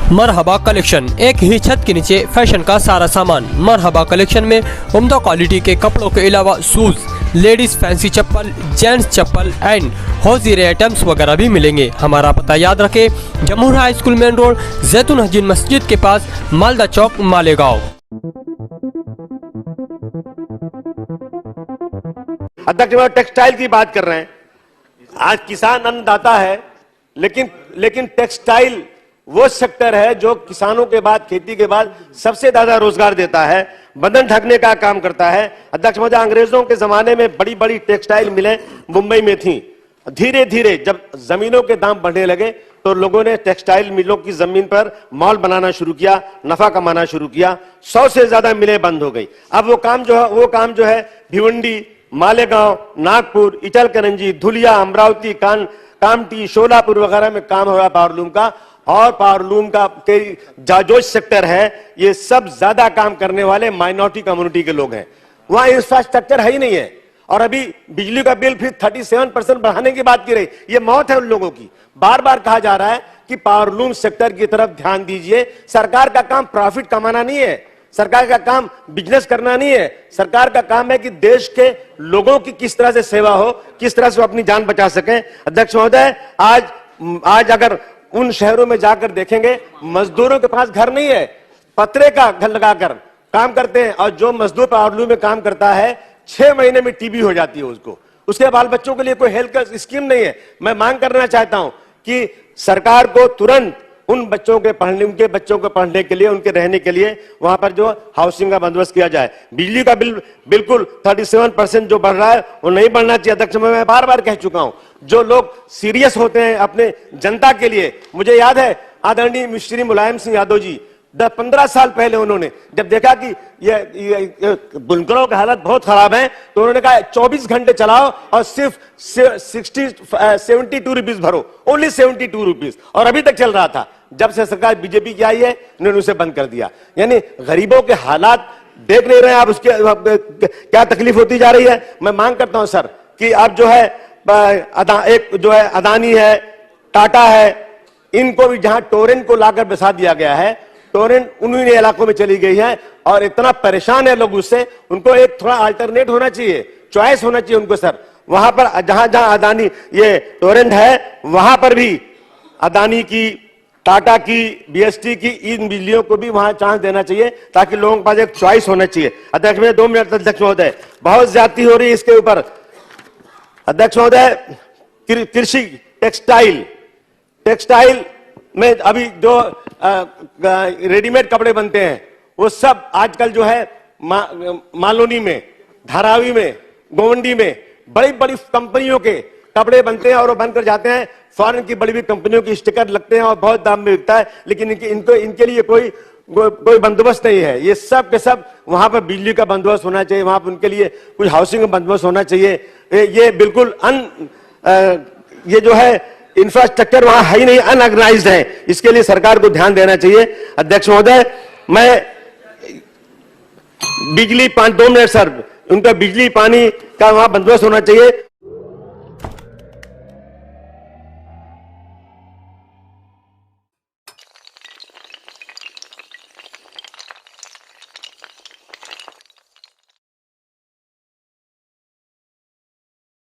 मरहबा collection, एक ही छत के नीचे फैशन का सारा सामान। मरहबा कलेक्शन में उम्दा क्वालिटी के कपड़ों के अलावा शूज, लेडीज फैंसी चप्पल, जेंट्स चप्पल एंड हौजीरे आइटम्स वगैरह भी मिलेंगे। हमारा पता याद रखें, Jamhoor high school main road, जैतून हजीन मस्जिद के पास, मालदा चौक, मालेगांव। अध्यक्ष, टेक्सटाइल की बात कर रहे हैं। आज किसान अन्नदाता है, लेकिन टेक्सटाइल वो सेक्टर है जो किसानों के बाद, खेती के बाद सबसे ज्यादा रोजगार देता है, बंधन ढकने का काम करता है। अध्यक्ष महोदय, अंग्रेजों के जमाने में बड़ी बड़ी टेक्सटाइल मिलें मुंबई में थी। धीरे धीरे जब जमीनों के दाम बढ़ने लगे तो लोगों ने टेक्सटाइल मिलों की जमीन पर मॉल बनाना शुरू किया, नफा कमाना शुरू किया। 100 से ज्यादा मिलें बंद हो गई। अब वो काम जो है भिवंडी, मालेगांव, नागपुर, इटलकरंजी, धुलिया, अमरावती, कामठी, शोलापुर वगैरह में काम हो रहा पावरलूम का। और पावरलूम का जो सेक्टर है, ये सब ज्यादा काम करने वाले माइनॉरिटी कम्युनिटी के लोग हैं। वहां इंफ्रास्ट्रक्चर है ही नहीं है। और अभी बिजली का बिल फिर 37% बढ़ाने की बात की रही। ये मौत है उन लोगों की। बार बार कहा जा रहा है कि पावरलूम सेक्टर की तरफ ध्यान दीजिए। सरकार का काम प्रॉफिट कमाना नहीं है, सरकार का काम बिजनेस करना नहीं है। सरकार का काम है कि देश के लोगों की किस तरह से सेवा हो, किस तरह से वो अपनी जान बचा सकें। अध्यक्ष महोदय, आज अगर उन शहरों में जाकर देखेंगे, मजदूरों के पास घर नहीं है, पतरे का घर लगाकर काम करते हैं। और जो मजदूर पावरलूम में काम करता है, 6 महीने में टीबी हो जाती है उसको। उसके बाल बच्चों के लिए कोई हेल्थ स्कीम नहीं है। मैं मांग करना चाहता हूं कि सरकार को तुरंत उनके बच्चों को पढ़ने के लिए, उनके रहने के लिए वहां पर जो हाउसिंग का बंदोबस्त किया जाए। बिजली का बिल बिल्कुल 37% जो बढ़ रहा है वो नहीं बढ़ना चाहिए। अध्यक्ष, मैं बार बार कह चुका हूं, जो लोग सीरियस होते हैं अपने जनता के लिए, मुझे याद है आदरणीय मिस्त्री मुलायम सिंह यादव जी 10-15 साल पहले उन्होंने जब देखा कि ये बुनकरों की हालत बहुत खराब है, तो उन्होंने कहा 24 घंटे चलाओ और सिर्फ 72 रुपीज भरो, ओनली 72 रुपीज। और अभी तक चल रहा था। जब से सरकार बीजेपी की आई है, इन्होंने उसे बंद कर दिया। यानी गरीबों के हालात देख नहीं रहे आप, उसके क्या तकलीफ होती जा रही है। मैं मांग करता हूं सर कि अब जो है एक जो है अदानी है, टाटा है, इनको भी जहां टोरेंट को लाकर बसा दिया गया है, टोरेंट उन्हीं इलाकों में चली गई है और इतना परेशान है लोग उससे। उनको एक थोड़ा अल्टरनेट होना चाहिए, चॉइस होना चाहिए उनको सर। वहां पर जहां अदानी ये टोरेंट है, वहां पर भी अदानी की, टाटा की, बीएसटी की इन बिजलियों को भी वहां चांस देना चाहिए, ताकि लोगों के पास एक चॉइस होना चाहिए। अध्यक्ष में 2 मिनट अध्यक्ष महोदय, बहुत ज्यादती हो रही है इसके ऊपर। अध्यक्ष महोदय, कृषि टेक्सटाइल में अभी जो रेडीमेड कपड़े बनते हैं, वो सब आजकल जो है मालोनी में, धारावी में, गोवंडी में बड़ी बड़ी कंपनियों के कपड़े बनते हैं और वो बनकर जाते हैं। फॉरेन की बड़ी बड़ी कंपनियों की स्टिकर लगते हैं और बहुत दाम में बिकता है, लेकिन इनके लिए कोई बंदोबस्त नहीं है। ये सब के सब वहां पर बिजली का बंदोबस्त होना चाहिए, वहां पर उनके लिए कुछ हाउसिंग का बंदोबस्त होना चाहिए। ये बिल्कुल ये जो है इंफ्रास्ट्रक्चर वहां है ही नहीं, अनऑर्गेनाइज्ड है। इसके लिए सरकार को ध्यान देना चाहिए। अध्यक्ष महोदय, मैं बिजली 2 मिनट सर, उनका बिजली पानी का वहां बंदोबस्त होना चाहिए।